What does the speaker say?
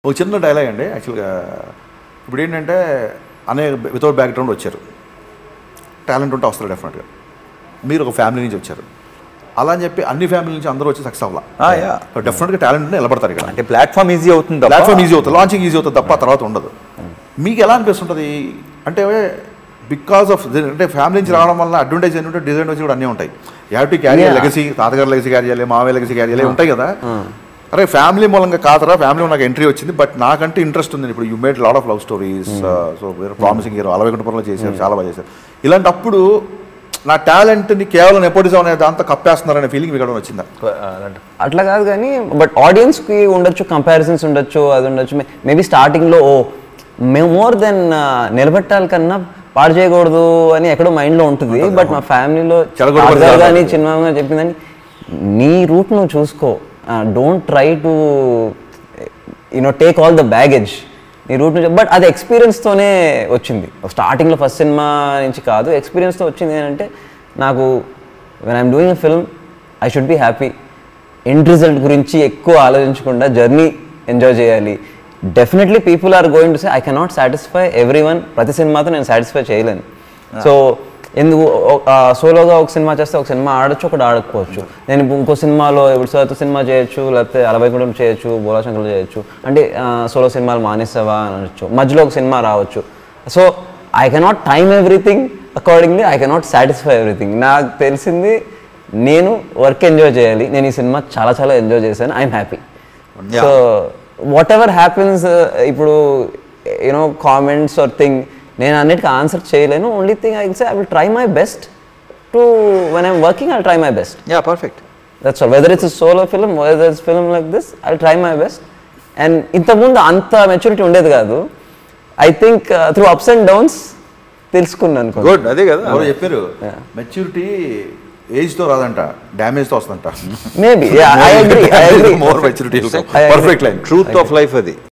ఒక చిన్న డైలాగ్ అండి యాక్చువల్గా. ఇప్పుడు ఏంటంటే అనే వితౌట్ బ్యాక్గ్రౌండ్ వచ్చారు, టాలెంట్ ఉంటే వస్తారు డెఫినెట్గా. మీరు ఒక ఫ్యామిలీ నుంచి వచ్చారు, అలా అని చెప్పి అన్ని ఫ్యామిలీ నుంచి అందరూ వచ్చి సక్సెస్ అవ్వాలి. డెఫినెట్గా టాలెంట్ నిలబడతారు ఇక్కడ. అంటే ప్లాట్ఫామ్ ఈజీ అవుతుంది, ప్లాట్ఫామ్ ఈజీ అవుతుంది, లాంచింగ్ ఈజీ అవుతుంది తప్ప తర్వాత ఉండదు. మీకు ఎలా అనిపిస్తుంటుంది అంటే బికాస్ ఆఫ్ అంటే ఫ్యామిలీ నుంచి రావడం వల్ల అడ్వాంటేజ్ ఏంటంటే డిసడ్వాంటేజ్ కూడా అన్నీ ఉంటాయి. You have to carry legacy, తాతగారు లెగసీ క్యారీ చేయాలి, మావయ్య లెగసీ క్యారీ చేయాలి ఉంటాయి కదా. అరే ఫ్యామిలీ మూలంగా కాదరా, ఫ్యామిలీ నాకు ఎంట్రీ వచ్చింది, బట్ నాకంటే ఇంట్రెస్ట్ ఉంది. ఇప్పుడు you made lot of love stories, so వేరే ప్రామిసింగ్ హీరో అలవైకుంఠపురంలో చేశారు, చాలా బాగా చేశారు. ఇలాంటప్పుడు నా టాలెంట్ని కేవలం నెపోటిజం అనే దాంతో కప్పేస్తున్నారనే ఫీలింగ్ మీకు వచ్చిందా? అట్లా కాదు కానీ బట్ ఆడియన్స్కి ఉండొచ్చు, కంపారిజన్స్ ఉండొచ్చు, అది ఉండొచ్చు. మేబీ స్టార్టింగ్లో మేము మోర్ దెన్ నిలబెట్టాలి కన్నా పాడు చేయకూడదు అని ఎక్కడో మైండ్లో ఉంటుంది. బట్ మా ఫ్యామిలీలో కానీ చిన్నగా చెప్పిందని నీ రూట్ నువ్వు చూసుకో, don't try to take all the baggage, నీ రూట్ నుంచి. బట్ అది ఎక్స్పీరియన్స్తోనే వచ్చింది. స్టార్టింగ్లో ఫస్ట్ సినిమా నుంచి కాదు, ఎక్స్పీరియన్స్తో వచ్చింది. ఏంటంటే నాకు when I'm doing a film I should be happy. End result గురించి ఎక్కువ ఆలోచించకుండా జర్నీ ఎంజాయ్ చేయాలి. Definitely people are going to say I cannot satisfy everyone. ప్రతి సినిమాతో నేను సాటిస్ఫై చేయలేను. సో ఎందుకు సోలోగా ఒక సినిమా చేస్తే ఒక సినిమా ఆడొచ్చు, ఒకటి ఆడకపోవచ్చు. నేను ఇంకో సినిమాలో ఇప్పుడు సోలో సినిమా చేయొచ్చు, లేకపోతే అలవైకుంఠం చేయొచ్చు, బోలాశంకర్లు చేయొచ్చు. అంటే సోలో సినిమాలు మానేస్తావా అని అనొచ్చు, మధ్యలో ఒక సినిమా రావచ్చు. So I cannot time everything accordingly, I cannot satisfy everything. నాకు తెలిసింది నేను వర్క్ ఎంజాయ్ చేయాలి. నేను ఈ సినిమా చాలా చాలా ఎంజాయ్ చేశాను, I'm happy. So what ever happens, ఇప్పుడు కామెంట్స్ ఆర్ థింగ్ నేను అన్నిటికీ ఆన్సర్ చేయలేను. Only thing I say I will try my best to when I'm working I will try my best. Yeah perfect, that's all. Whether it's solo film, whether it's film like this, I will try my best. And ఇంతకుముందు అంత maturity ఉండేది కాదు. I think through ups and downs తెలుసుకున్నాను. Good, అదే కదా ఎవరు చెప్పారు, maturity ఏజ్తో రాదంట, డ్యామేజ్తో వస్తుందంట. Maybe I agree, more maturity, perfect line, truth of life అది.